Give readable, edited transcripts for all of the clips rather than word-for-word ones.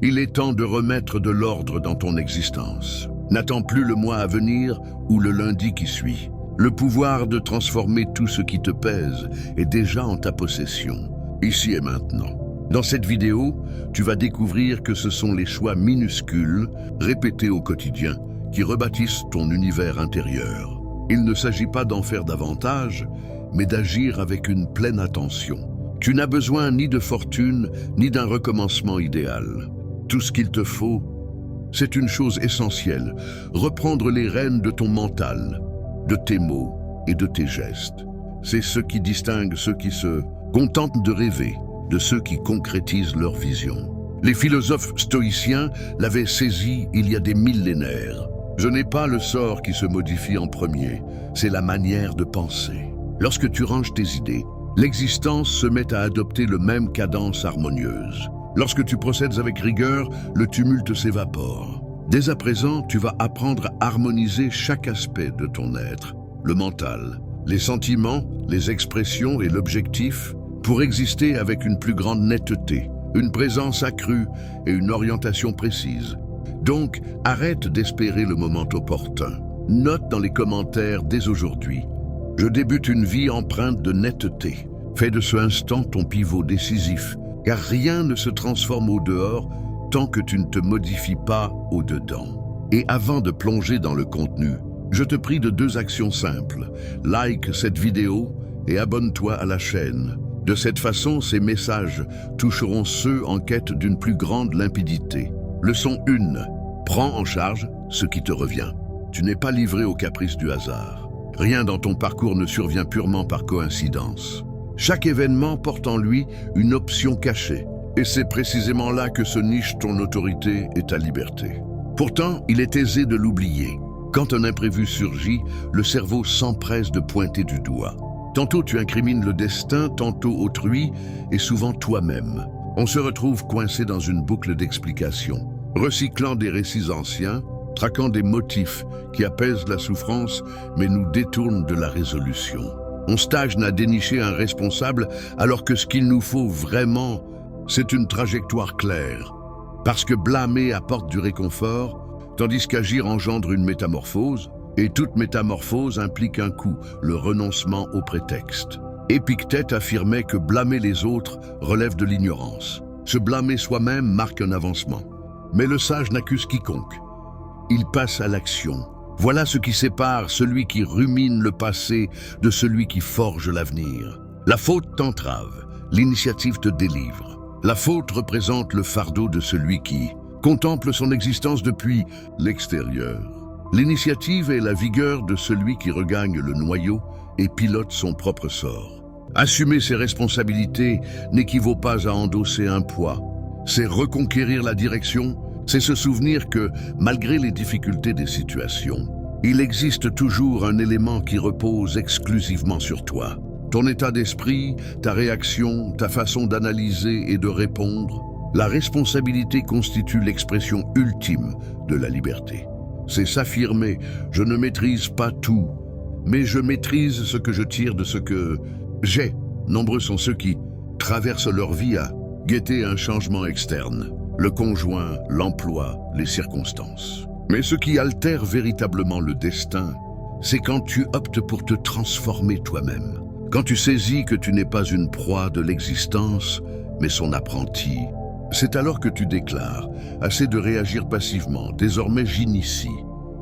Il est temps de remettre de l'ordre dans ton existence. N'attends plus le mois à venir ou le lundi qui suit. Le pouvoir de transformer tout ce qui te pèse est déjà en ta possession, ici et maintenant. Dans cette vidéo, tu vas découvrir que ce sont les choix minuscules, répétés au quotidien, qui rebâtissent ton univers intérieur. Il ne s'agit pas d'en faire davantage, mais d'agir avec une pleine attention. Tu n'as besoin ni de fortune, ni d'un recommencement idéal. Tout ce qu'il te faut, c'est une chose essentielle, reprendre les rênes de ton mental, de tes mots et de tes gestes. C'est ce qui distingue ceux qui se contentent de rêver de ceux qui concrétisent leur vision. Les philosophes stoïciens l'avaient saisi il y a des millénaires. Je n'ai pas le sort qui se modifie en premier, c'est la manière de penser. Lorsque tu ranges tes idées, l'existence se met à adopter le même cadence harmonieuse. Lorsque tu procèdes avec rigueur, le tumulte s'évapore. Dès à présent, tu vas apprendre à harmoniser chaque aspect de ton être, le mental, les sentiments, les expressions et l'objectif, pour exister avec une plus grande netteté, une présence accrue et une orientation précise. Donc, arrête d'espérer le moment opportun. Note dans les commentaires dès aujourd'hui. Je débute une vie empreinte de netteté. Fais de ce instant ton pivot décisif, car rien ne se transforme au dehors tant que tu ne te modifies pas au dedans. Et avant de plonger dans le contenu, je te prie de 2 actions simples. Like cette vidéo et abonne-toi à la chaîne. De cette façon, ces messages toucheront ceux en quête d'une plus grande limpidité. Leçon 1. Prends en charge ce qui te revient. Tu n'es pas livré aux caprices du hasard. Rien dans ton parcours ne survient purement par coïncidence. Chaque événement porte en lui une option cachée. Et c'est précisément là que se niche ton autorité et ta liberté. Pourtant, il est aisé de l'oublier. Quand un imprévu surgit, le cerveau s'empresse de pointer du doigt. Tantôt tu incrimines le destin, tantôt autrui, et souvent toi-même. On se retrouve coincé dans une boucle d'explications, recyclant des récits anciens, traquant des motifs qui apaisent la souffrance, mais nous détournent de la résolution. On stagne à dénicher un responsable, alors que ce qu'il nous faut vraiment, c'est une trajectoire claire. Parce que blâmer apporte du réconfort, tandis qu'agir engendre une métamorphose, et toute métamorphose implique un coût, le renoncement au prétexte. Épictète affirmait que blâmer les autres relève de l'ignorance. Se blâmer soi-même marque un avancement. Mais le sage n'accuse quiconque. Il passe à l'action. Voilà ce qui sépare celui qui rumine le passé de celui qui forge l'avenir. La faute t'entrave, l'initiative te délivre. La faute représente le fardeau de celui qui contemple son existence depuis l'extérieur. L'initiative est la vigueur de celui qui regagne le noyau et pilote son propre sort. Assumer ses responsabilités n'équivaut pas à endosser un poids. C'est reconquérir la direction, c'est se souvenir que, malgré les difficultés des situations, il existe toujours un élément qui repose exclusivement sur toi. Ton état d'esprit, ta réaction, ta façon d'analyser et de répondre. La responsabilité constitue l'expression ultime de la liberté. C'est s'affirmer, je ne maîtrise pas tout, mais je maîtrise ce que je tire de ce que j'ai. Nombreux sont ceux qui traversent leur vie à guetter un changement externe, le conjoint, l'emploi, les circonstances. Mais ce qui altère véritablement le destin, c'est quand tu optes pour te transformer toi-même. Quand tu saisis que tu n'es pas une proie de l'existence, mais son apprenti. C'est alors que tu déclares, assez de réagir passivement, désormais j'initie.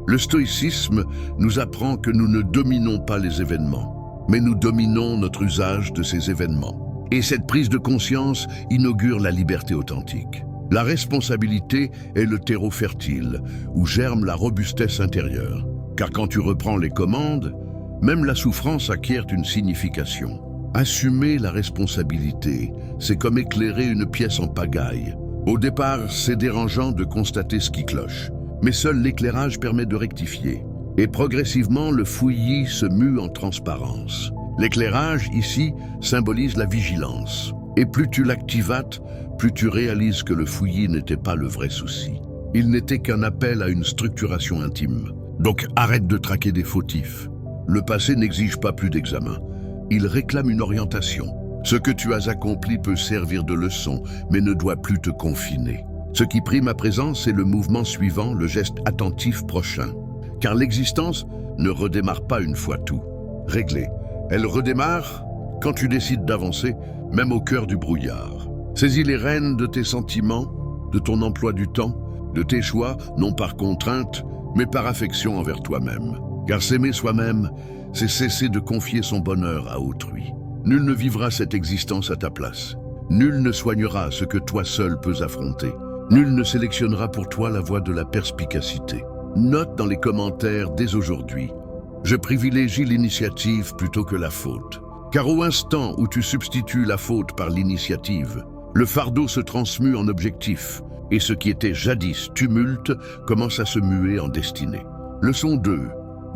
Le stoïcisme nous apprend que nous ne dominons pas les événements, mais nous dominons notre usage de ces événements. Et cette prise de conscience inaugure la liberté authentique. La responsabilité est le terreau fertile, où germe la robustesse intérieure. Car quand tu reprends les commandes, même la souffrance acquiert une signification. Assumer la responsabilité, c'est comme éclairer une pièce en pagaille. Au départ, c'est dérangeant de constater ce qui cloche, mais seul l'éclairage permet de rectifier. Et progressivement, le fouillis se mue en transparence. L'éclairage, ici, symbolise la vigilance. Et plus tu l'activates, plus tu réalises que le fouillis n'était pas le vrai souci. Il n'était qu'un appel à une structuration intime. Donc arrête de traquer des fautifs. Le passé n'exige pas plus d'examen. Il réclame une orientation. Ce que tu as accompli peut servir de leçon, mais ne doit plus te confiner. Ce qui prime à présent, c'est le mouvement suivant, le geste attentif prochain. Car l'existence ne redémarre pas une fois tout réglé. Elle redémarre quand tu décides d'avancer, même au cœur du brouillard. Saisis les rênes de tes sentiments, de ton emploi du temps, de tes choix, non par contrainte, mais par affection envers toi-même. Car s'aimer soi-même, c'est cesser de confier son bonheur à autrui. Nul ne vivra cette existence à ta place. Nul ne soignera ce que toi seul peux affronter. Nul ne sélectionnera pour toi la voie de la perspicacité. Note dans les commentaires dès aujourd'hui. Je privilégie l'initiative plutôt que la faute. Car au instant où tu substitues la faute par l'initiative, le fardeau se transmue en objectif, et ce qui était jadis tumulte commence à se muer en destinée. Leçon 2.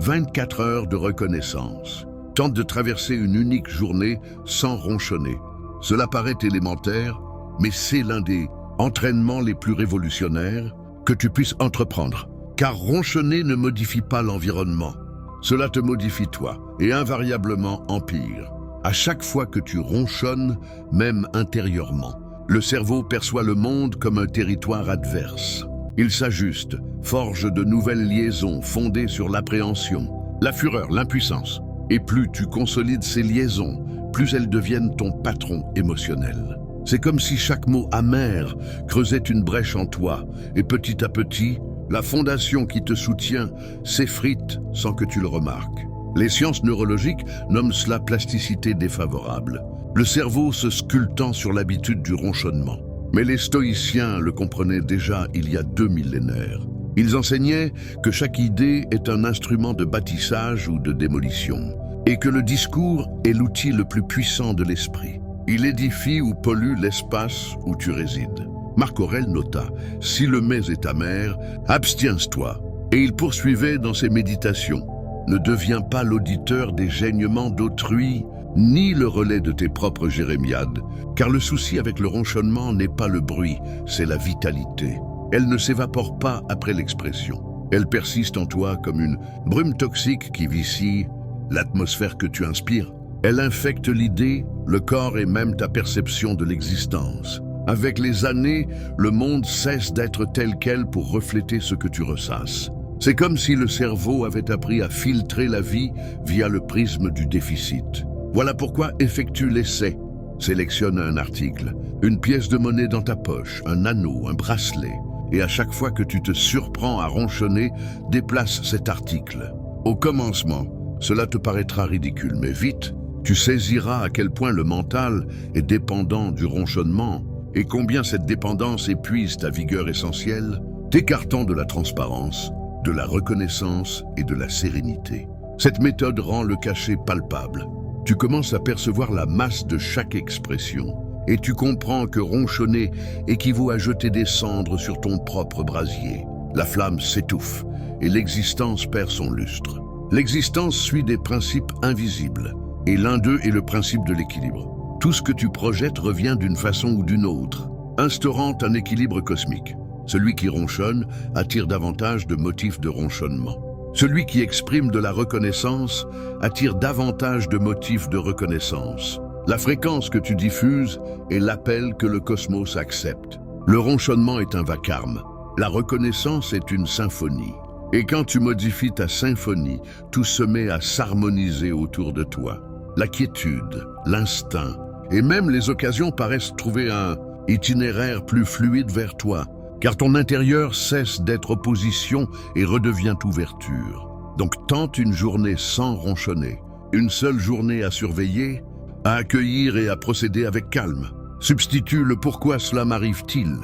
24 heures de reconnaissance. Tente de traverser une unique journée sans ronchonner. Cela paraît élémentaire, mais c'est l'un des entraînements les plus révolutionnaires que tu puisses entreprendre. Car ronchonner ne modifie pas l'environnement. Cela te modifie toi, et invariablement empire. À chaque fois que tu ronchonnes, même intérieurement, le cerveau perçoit le monde comme un territoire adverse. Il s'ajuste, forge de nouvelles liaisons fondées sur l'appréhension, la fureur, l'impuissance. Et plus tu consolides ces liaisons, plus elles deviennent ton patron émotionnel. C'est comme si chaque mot amer creusait une brèche en toi, et petit à petit, la fondation qui te soutient s'effrite sans que tu le remarques. Les sciences neurologiques nomment cela plasticité défavorable, le cerveau se sculptant sur l'habitude du ronchonnement. Mais les stoïciens le comprenaient déjà il y a 2 millénaires. Ils enseignaient que chaque idée est un instrument de bâtissage ou de démolition, et que le discours est l'outil le plus puissant de l'esprit. Il édifie ou pollue l'espace où tu résides. Marc Aurèle nota « Si le mets est amer, abstiens-toi ». Et il poursuivait dans ses méditations « Ne deviens pas l'auditeur des geignements d'autrui, ni le relais de tes propres jérémiades, car le souci avec le ronchonnement n'est pas le bruit, c'est la vitalité. Elle ne s'évapore pas après l'expression. Elle persiste en toi comme une brume toxique qui vicie l'atmosphère que tu inspires. Elle infecte l'idée, le corps et même ta perception de l'existence. Avec les années, le monde cesse d'être tel quel pour refléter ce que tu ressasses. C'est comme si le cerveau avait appris à filtrer la vie via le prisme du déficit. Voilà pourquoi effectue l'essai. Sélectionne un article, une pièce de monnaie dans ta poche, un anneau, un bracelet. Et à chaque fois que tu te surprends à ronchonner, déplace cet article. Au commencement, cela te paraîtra ridicule, mais vite, tu saisiras à quel point le mental est dépendant du ronchonnement et combien cette dépendance épuise ta vigueur essentielle, t'écartant de la transparence, de la reconnaissance et de la sérénité. Cette méthode rend le cachet palpable. Tu commences à percevoir la masse de chaque expression et tu comprends que ronchonner équivaut à jeter des cendres sur ton propre brasier. La flamme s'étouffe et l'existence perd son lustre. L'existence suit des principes invisibles et l'un d'eux est le principe de l'équilibre. Tout ce que tu projettes revient d'une façon ou d'une autre, instaurant un équilibre cosmique. Celui qui ronchonne attire davantage de motifs de ronchonnement. Celui qui exprime de la reconnaissance attire davantage de motifs de reconnaissance. La fréquence que tu diffuses est l'appel que le cosmos accepte. Le ronchonnement est un vacarme. La reconnaissance est une symphonie. Et quand tu modifies ta symphonie, tout se met à s'harmoniser autour de toi. La quiétude, l'instinct, et même les occasions paraissent trouver un itinéraire plus fluide vers toi, car ton intérieur cesse d'être opposition et redevient ouverture. Donc tente une journée sans ronchonner, une seule journée à surveiller, à accueillir et à procéder avec calme. Substitue le pourquoi cela m'arrive-t-il.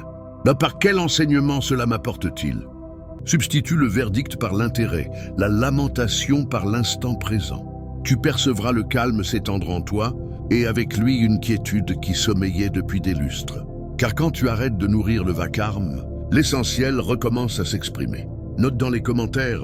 Par quel enseignement cela m'apporte-t-il? Substitue le verdict par l'intérêt, la lamentation par l'instant présent. Tu percevras le calme s'étendre en toi et avec lui une quiétude qui sommeillait depuis des lustres. Car quand tu arrêtes de nourrir le vacarme, l'essentiel recommence à s'exprimer. Note dans les commentaires,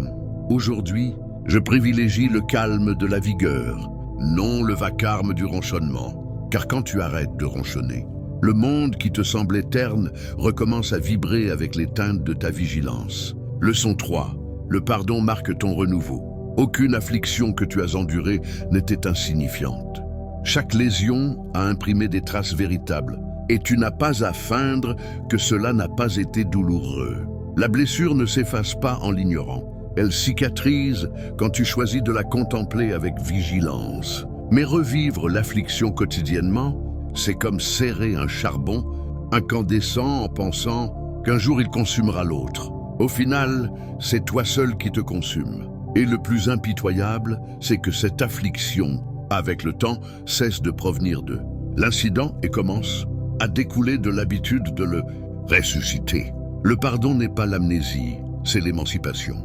aujourd'hui, je privilégie le calme de la vigueur, non le vacarme du ronchonnement. Car quand tu arrêtes de ronchonner, le monde qui te semblait terne recommence à vibrer avec les teintes de ta vigilance. Leçon 3. Le pardon marque ton renouveau. Aucune affliction que tu as endurée n'était insignifiante. Chaque lésion a imprimé des traces véritables, et tu n'as pas à feindre que cela n'a pas été douloureux. La blessure ne s'efface pas en l'ignorant. Elle cicatrise quand tu choisis de la contempler avec vigilance. Mais revivre l'affliction quotidiennement, c'est comme serrer un charbon incandescent en pensant qu'un jour il consumera l'autre. Au final, c'est toi seul qui te consume. Et le plus impitoyable, c'est que cette affliction, avec le temps, cesse de provenir d'eux. L'incident et commence à découler de l'habitude de le ressusciter. Le pardon n'est pas l'amnésie, c'est l'émancipation.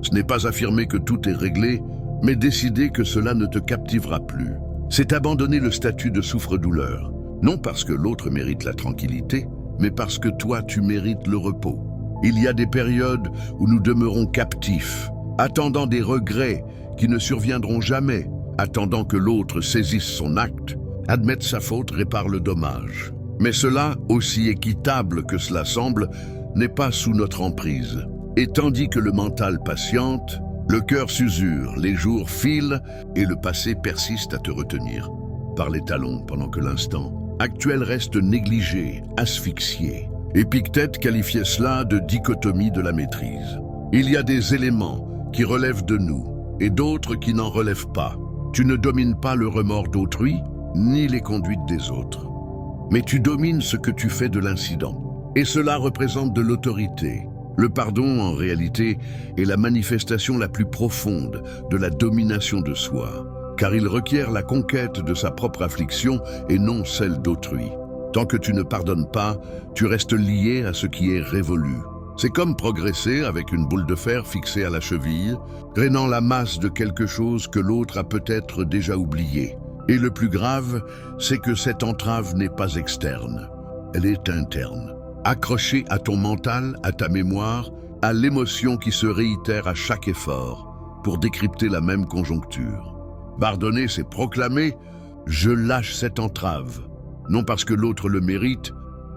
Ce n'est pas affirmer que tout est réglé, mais décider que cela ne te captivera plus. C'est abandonner le statut de souffre-douleur, non parce que l'autre mérite la tranquillité, mais parce que toi tu mérites le repos. Il y a des périodes où nous demeurons captifs, attendant des regrets qui ne surviendront jamais, attendant que l'autre saisisse son acte, admette sa faute, répare le dommage. Mais cela, aussi équitable que cela semble, n'est pas sous notre emprise. Et tandis que le mental patiente, le cœur s'usure, les jours filent et le passé persiste à te retenir par les talons pendant que l'instant actuel reste négligé, asphyxié. Épictète qualifiait cela de dichotomie de la maîtrise. Il y a des éléments qui relèvent de nous et d'autres qui n'en relèvent pas. Tu ne domines pas le remords d'autrui, ni les conduites des autres. Mais tu domines ce que tu fais de l'incident. Et cela représente de l'autorité. Le pardon, en réalité, est la manifestation la plus profonde de la domination de soi, car il requiert la conquête de sa propre affliction et non celle d'autrui. Tant que tu ne pardonnes pas, tu restes lié à ce qui est révolu. C'est comme progresser avec une boule de fer fixée à la cheville, drainant la masse de quelque chose que l'autre a peut-être déjà oublié. Et le plus grave, c'est que cette entrave n'est pas externe, elle est interne. Accrochée à ton mental, à ta mémoire, à l'émotion qui se réitère à chaque effort pour décrypter la même conjoncture. Pardonner, c'est proclamer « je lâche cette entrave », non parce que l'autre le mérite,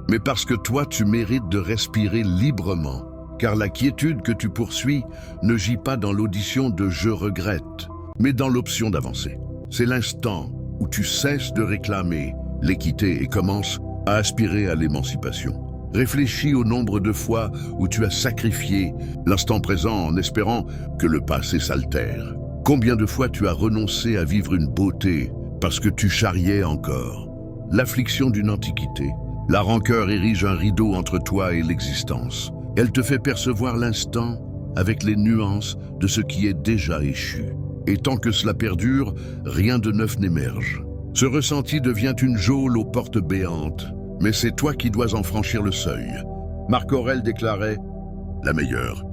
mais parce que toi tu mérites de respirer librement, car la quiétude que tu poursuis ne gît pas dans l'audition de « je regrette », mais dans l'option d'avancer. C'est l'instant où tu cesses de réclamer l'équité et commences à aspirer à l'émancipation. Réfléchis au nombre de fois où tu as sacrifié l'instant présent en espérant que le passé s'altère. Combien de fois tu as renoncé à vivre une beauté parce que tu charriais encore l'affliction d'une antiquité. La rancœur érige un rideau entre toi et l'existence. Elle te fait percevoir l'instant avec les nuances de ce qui est déjà échu. Et tant que cela perdure, rien de neuf n'émerge. Ce ressenti devient une geôle aux portes béantes, mais c'est toi qui dois en franchir le seuil. Marc Aurèle déclarait « La meilleure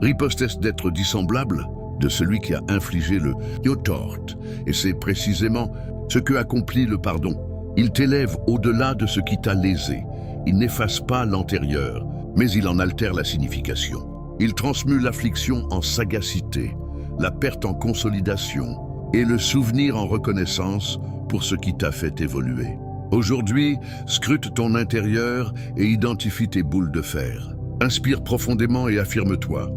riposte est d'être dissemblable de celui qui a infligé le torte ». Et c'est précisément ce que accomplit le pardon. Il t'élève au-delà de ce qui t'a lésé. Il n'efface pas l'antérieur, mais il en altère la signification. Il transmue l'affliction en sagacité, la perte en consolidation et le souvenir en reconnaissance pour ce qui t'a fait évoluer. Aujourd'hui, scrute ton intérieur et identifie tes boules de fer. Inspire profondément et affirme-toi.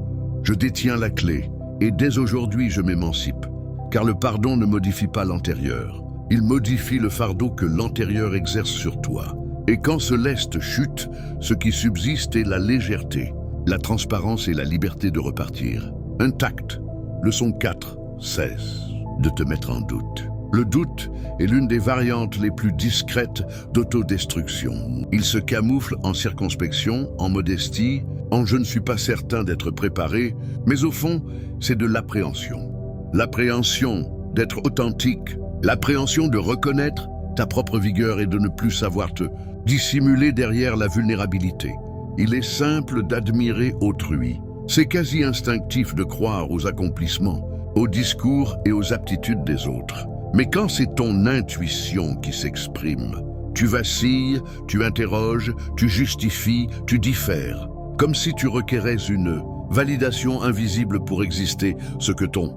Je détiens la clé et dès aujourd'hui je m'émancipe, car le pardon ne modifie pas l'antérieur. Il modifie le fardeau que l'antérieur exerce sur toi. Et quand ce lest chute, ce qui subsiste est la légèreté, la transparence et la liberté de repartir. Intact. Leçon 4. Cesse de te mettre en doute. Le doute est l'une des variantes les plus discrètes d'autodestruction. Il se camoufle en circonspection, en modestie, en « je ne suis pas certain d'être préparé », mais au fond, c'est de l'appréhension. L'appréhension d'être authentique, l'appréhension de reconnaître ta propre vigueur et de ne plus savoir te dissimuler derrière la vulnérabilité. Il est simple d'admirer autrui. C'est quasi instinctif de croire aux accomplissements, aux discours et aux aptitudes des autres. Mais quand c'est ton intuition qui s'exprime, tu vacilles, tu interroges, tu justifies, tu diffères, comme si tu requérais une validation invisible pour exister, ce que ton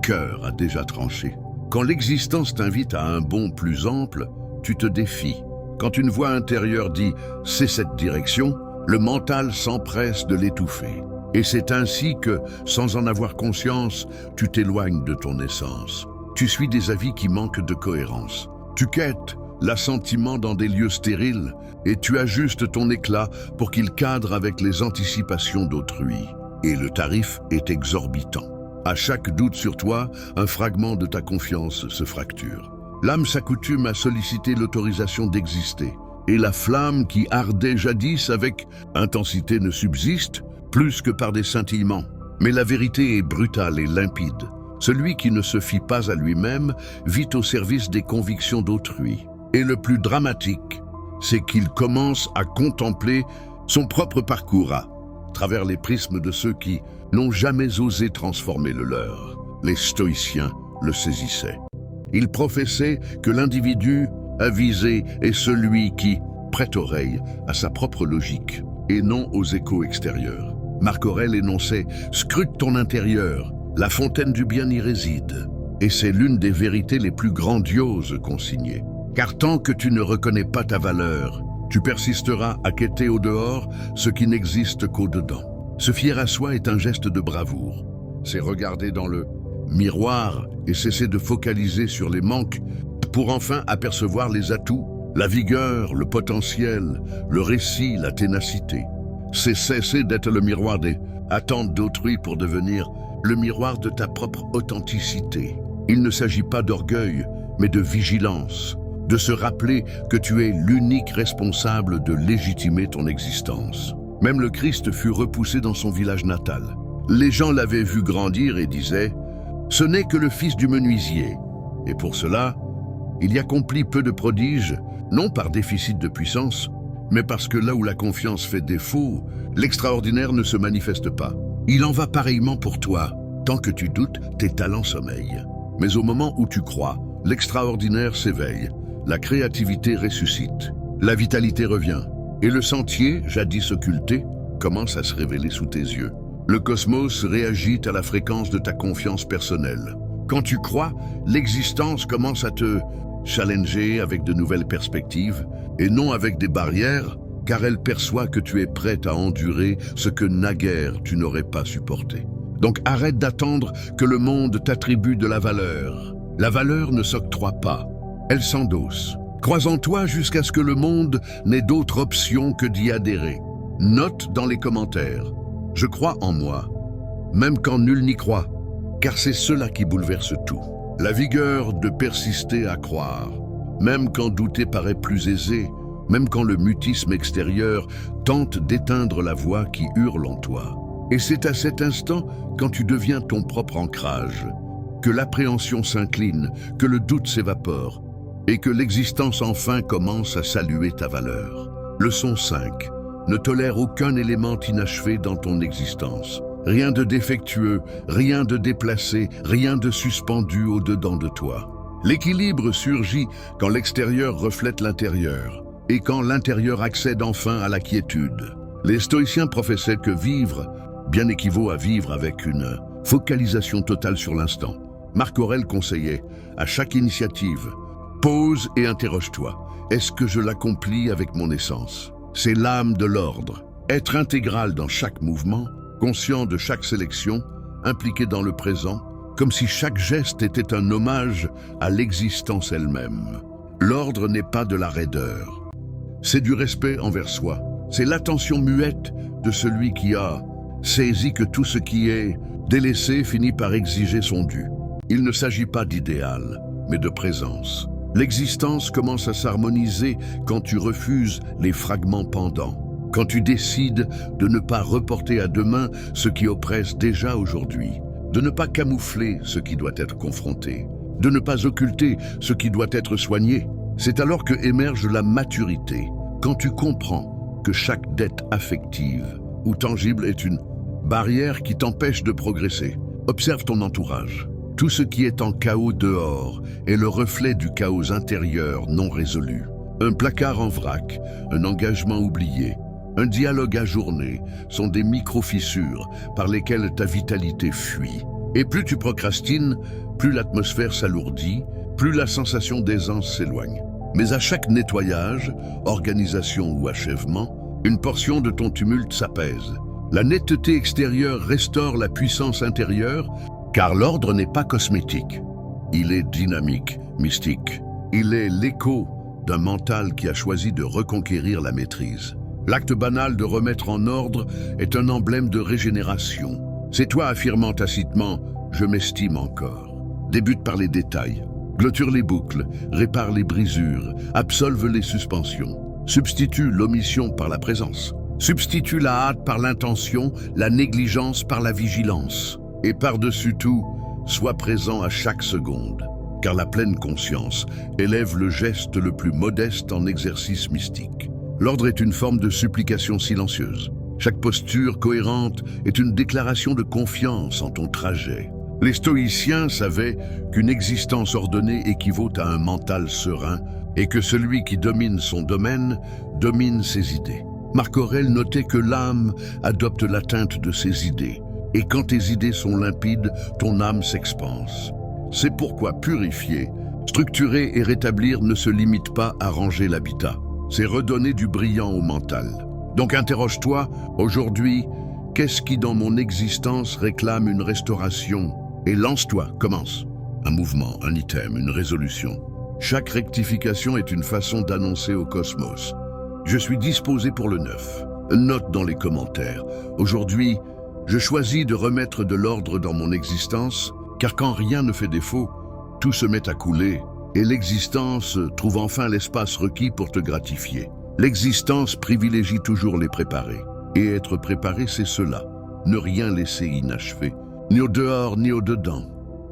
cœur a déjà tranché. Quand l'existence t'invite à un bond plus ample, tu te défies. Quand une voix intérieure dit « c'est cette direction », le mental s'empresse de l'étouffer. Et c'est ainsi que, sans en avoir conscience, tu t'éloignes de ton essence. Tu suis des avis qui manquent de cohérence. Tu quêtes l'assentiment dans des lieux stériles, et tu ajustes ton éclat pour qu'il cadre avec les anticipations d'autrui. Et le tarif est exorbitant. À chaque doute sur toi, un fragment de ta confiance se fracture. L'âme s'accoutume à solliciter l'autorisation d'exister, et la flamme qui ardait jadis avec intensité ne subsiste plus que par des scintillements. Mais la vérité est brutale et limpide. Celui qui ne se fie pas à lui-même vit au service des convictions d'autrui. Et le plus dramatique, c'est qu'il commence à contempler son propre parcours à travers les prismes de ceux qui n'ont jamais osé transformer le leur. Les stoïciens le saisissaient. Ils professaient que l'individu avisé est celui qui prête oreille à sa propre logique et non aux échos extérieurs. Marc Aurèle énonçait « Scrute ton intérieur, la fontaine du bien y réside ». Et c'est l'une des vérités les plus grandioses consignées. Car tant que tu ne reconnais pas ta valeur, tu persisteras à quêter au dehors ce qui n'existe qu'au dedans. Se fier à soi est un geste de bravoure. C'est regarder dans le miroir et cesser de focaliser sur les manques pour enfin apercevoir les atouts, la vigueur, le potentiel, le récit, la ténacité. C'est cesser d'être le miroir des attentes d'autrui pour devenir le miroir de ta propre authenticité. Il ne s'agit pas d'orgueil, mais de vigilance, de se rappeler que tu es l'unique responsable de légitimer ton existence. Même le Christ fut repoussé dans son village natal. Les gens l'avaient vu grandir et disaient « Ce n'est que le fils du menuisier ». Et pour cela, il y accomplit peu de prodiges, non par déficit de puissance, mais parce que là où la confiance fait défaut, l'extraordinaire ne se manifeste pas. Il en va pareillement pour toi. Tant que tu doutes, tes talents sommeillent. Mais au moment où tu crois, l'extraordinaire s'éveille, la créativité ressuscite, la vitalité revient, et le sentier, jadis occulté, commence à se révéler sous tes yeux. Le cosmos réagit à la fréquence de ta confiance personnelle. Quand tu crois, l'existence commence à te challenger avec de nouvelles perspectives, et non avec des barrières, car elle perçoit que tu es prête à endurer ce que naguère tu n'aurais pas supporté. Donc arrête d'attendre que le monde t'attribue de la valeur. La valeur ne s'octroie pas, elle s'endosse. Crois en toi jusqu'à ce que le monde n'ait d'autre option que d'y adhérer. Note dans les commentaires « Je crois en moi », même quand nul n'y croit, car c'est cela qui bouleverse tout. La vigueur de persister à croire, même quand douter paraît plus aisé, même quand le mutisme extérieur tente d'éteindre la voix qui hurle en toi. Et c'est à cet instant, quand tu deviens ton propre ancrage, que l'appréhension s'incline, que le doute s'évapore, et que l'existence enfin commence à saluer ta valeur. Leçon 5. Ne tolère aucun élément inachevé dans ton existence. Rien de défectueux, rien de déplacé, rien de suspendu au-dedans de toi. L'équilibre surgit quand l'extérieur reflète l'intérieur, et quand l'intérieur accède enfin à la quiétude. Les stoïciens professaient que vivre bien équivaut à vivre avec une focalisation totale sur l'instant. Marc Aurèle conseillait, à chaque initiative, pause et interroge-toi. Est-ce que je l'accomplis avec mon essence? C'est l'âme de l'ordre. Être intégral dans chaque mouvement, conscient de chaque sélection, impliqué dans le présent, comme si chaque geste était un hommage à l'existence elle-même. L'ordre n'est pas de la raideur. C'est du respect envers soi. C'est l'attention muette de celui qui a saisi que tout ce qui est délaissé finit par exiger son dû. Il ne s'agit pas d'idéal, mais de présence. L'existence commence à s'harmoniser quand tu refuses les fragments pendants, quand tu décides de ne pas reporter à demain ce qui oppresse déjà aujourd'hui, de ne pas camoufler ce qui doit être confronté, de ne pas occulter ce qui doit être soigné. C'est alors que émerge la maturité, quand tu comprends que chaque dette affective ou tangible est une barrière qui t'empêche de progresser. Observe ton entourage. Tout ce qui est en chaos dehors est le reflet du chaos intérieur non résolu. Un placard en vrac, un engagement oublié, un dialogue ajourné sont des micro-fissures par lesquelles ta vitalité fuit. Et plus tu procrastines, plus l'atmosphère s'alourdit, plus la sensation d'aisance s'éloigne. Mais à chaque nettoyage, organisation ou achèvement, une portion de ton tumulte s'apaise. La netteté extérieure restaure la puissance intérieure, car l'ordre n'est pas cosmétique. Il est dynamique, mystique. Il est l'écho d'un mental qui a choisi de reconquérir la maîtrise. L'acte banal de remettre en ordre est un emblème de régénération. C'est toi affirmant tacitement « je m'estime encore ». Débute par les détails, clôture les boucles, répare les brisures, absolve les suspensions. Substitue l'omission par la présence. Substitue la hâte par l'intention, la négligence par la vigilance. Et par-dessus tout, sois présent à chaque seconde, car la pleine conscience élève le geste le plus modeste en exercice mystique. L'ordre est une forme de supplication silencieuse. Chaque posture cohérente est une déclaration de confiance en ton trajet. Les stoïciens savaient qu'une existence ordonnée équivaut à un mental serein et que celui qui domine son domaine domine ses idées. Marc Aurèle notait que l'âme adopte l'atteinte de ses idées. Et quand tes idées sont limpides, ton âme s'expanse. C'est pourquoi purifier, structurer et rétablir ne se limite pas à ranger l'habitat. C'est redonner du brillant au mental. Donc interroge-toi, aujourd'hui, qu'est-ce qui dans mon existence réclame une restauration? Et lance-toi, commence. Un mouvement, un item, une résolution. Chaque rectification est une façon d'annoncer au cosmos. Je suis disposé pour le neuf. Note dans les commentaires. Aujourd'hui, je choisis de remettre de l'ordre dans mon existence, car quand rien ne fait défaut, tout se met à couler, et l'existence trouve enfin l'espace requis pour te gratifier. L'existence privilégie toujours les préparés. Et être préparé, c'est cela. Ne rien laisser inachevé, ni au dehors, ni au dedans.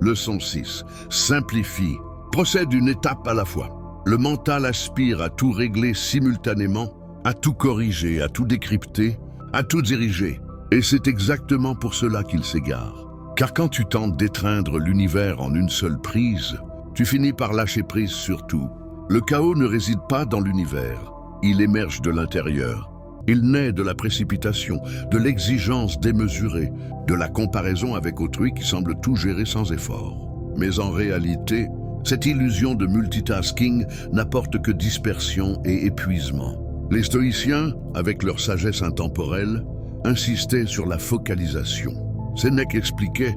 Leçon 6. Simplifie. Procède une étape à la fois. Le mental aspire à tout régler simultanément, à tout corriger, à tout décrypter, à tout diriger. Et c'est exactement pour cela qu'il s'égare. Car quand tu tentes d'étreindre l'univers en une seule prise, tu finis par lâcher prise sur tout. Le chaos ne réside pas dans l'univers. Il émerge de l'intérieur. Il naît de la précipitation, de l'exigence démesurée, de la comparaison avec autrui qui semble tout gérer sans effort. Mais en réalité, cette illusion de multitasking n'apporte que dispersion et épuisement. Les stoïciens, avec leur sagesse intemporelle, insistaient sur la focalisation. Sénèque expliquait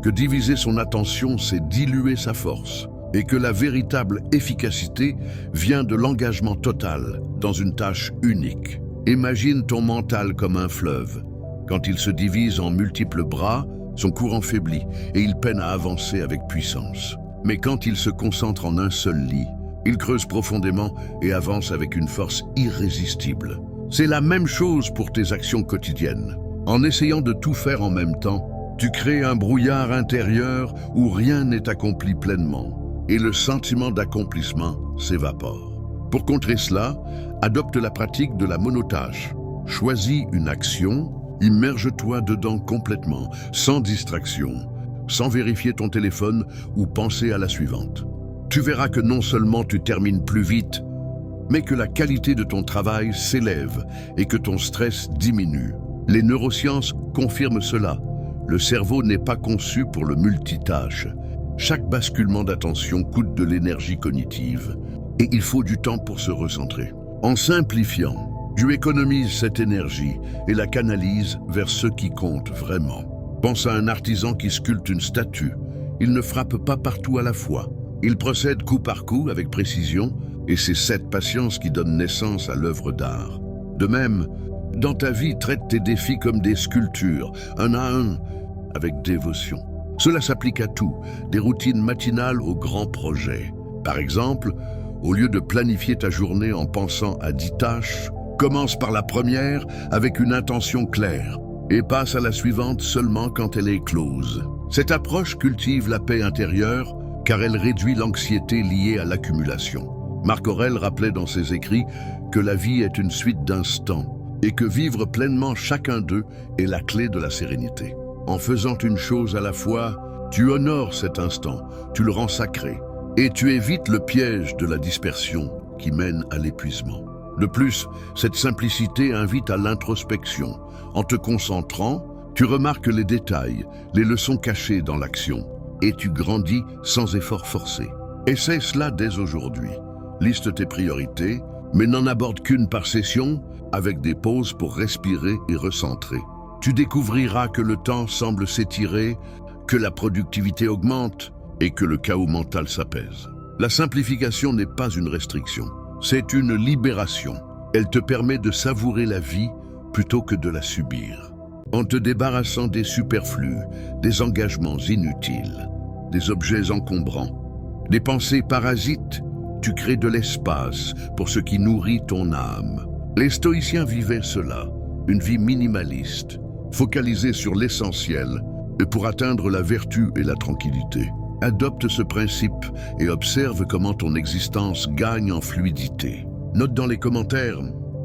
que diviser son attention, c'est diluer sa force, et que la véritable efficacité vient de l'engagement total dans une tâche unique. Imagine ton mental comme un fleuve. Quand il se divise en multiples bras, son courant faiblit et il peine à avancer avec puissance. Mais quand il se concentre en un seul lit, il creuse profondément et avance avec une force irrésistible. C'est la même chose pour tes actions quotidiennes. En essayant de tout faire en même temps, tu crées un brouillard intérieur où rien n'est accompli pleinement et le sentiment d'accomplissement s'évapore. Pour contrer cela, adopte la pratique de la monotâche. Choisis une action, immerge-toi dedans complètement, sans distraction, sans vérifier ton téléphone ou penser à la suivante. Tu verras que non seulement tu termines plus vite, mais que la qualité de ton travail s'élève et que ton stress diminue. Les neurosciences confirment cela. Le cerveau n'est pas conçu pour le multitâche. Chaque basculement d'attention coûte de l'énergie cognitive et il faut du temps pour se recentrer. En simplifiant, tu économises cette énergie et la canalises vers ce qui compte vraiment. Pense à un artisan qui sculpte une statue. Il ne frappe pas partout à la fois. Il procède coup par coup avec précision et c'est cette patience qui donne naissance à l'œuvre d'art. De même, dans ta vie, traite tes défis comme des sculptures, un à un, avec dévotion. Cela s'applique à tout, des routines matinales aux grands projets. Par exemple, au lieu de planifier ta journée en pensant à 10 tâches, commence par la première avec une intention claire et passe à la suivante seulement quand elle est close. Cette approche cultive la paix intérieure car elle réduit l'anxiété liée à l'accumulation. Marc Aurèle rappelait dans ses écrits que la vie est une suite d'instants et que vivre pleinement chacun d'eux est la clé de la sérénité. En faisant une chose à la fois, tu honores cet instant, tu le rends sacré et tu évites le piège de la dispersion qui mène à l'épuisement. De plus, cette simplicité invite à l'introspection. En te concentrant, tu remarques les détails, les leçons cachées dans l'action et tu grandis sans effort forcé. Essaie cela dès aujourd'hui. Liste tes priorités, mais n'en aborde qu'une par session, avec des pauses pour respirer et recentrer. Tu découvriras que le temps semble s'étirer, que la productivité augmente et que le chaos mental s'apaise. La simplification n'est pas une restriction, C'est une libération. Elle te permet de savourer la vie plutôt que de la subir. En te débarrassant des superflus, des engagements inutiles, des objets encombrants, des pensées parasites, tu crées de l'espace pour ce qui nourrit ton âme. Les stoïciens vivaient cela, une vie minimaliste, focalisée sur l'essentiel et pour atteindre la vertu et la tranquillité. Adopte ce principe et observe comment ton existence gagne en fluidité. Note dans les commentaires,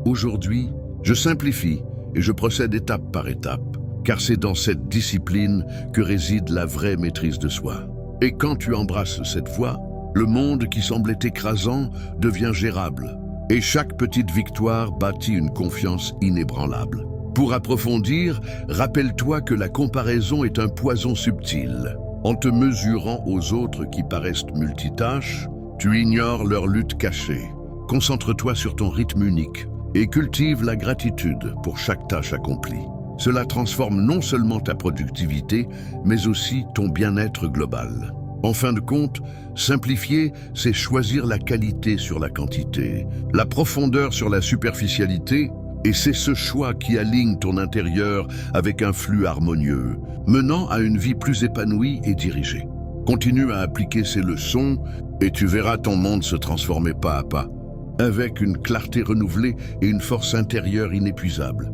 aujourd'hui, je simplifie et je procède étape par étape, car c'est dans cette discipline que réside la vraie maîtrise de soi. Et quand tu embrasses cette voie, le monde qui semblait écrasant devient gérable, et chaque petite victoire bâtit une confiance inébranlable. Pour approfondir, rappelle-toi que la comparaison est un poison subtil. En te mesurant aux autres qui paraissent multitâches, tu ignores leur lutte cachée. Concentre-toi sur ton rythme unique et cultive la gratitude pour chaque tâche accomplie. Cela transforme non seulement ta productivité, mais aussi ton bien-être global. En fin de compte, simplifier, c'est choisir la qualité sur la quantité, la profondeur sur la superficialité, et c'est ce choix qui aligne ton intérieur avec un flux harmonieux, menant à une vie plus épanouie et dirigée. Continue à appliquer ces leçons et tu verras ton monde se transformer pas à pas, avec une clarté renouvelée et une force intérieure inépuisable.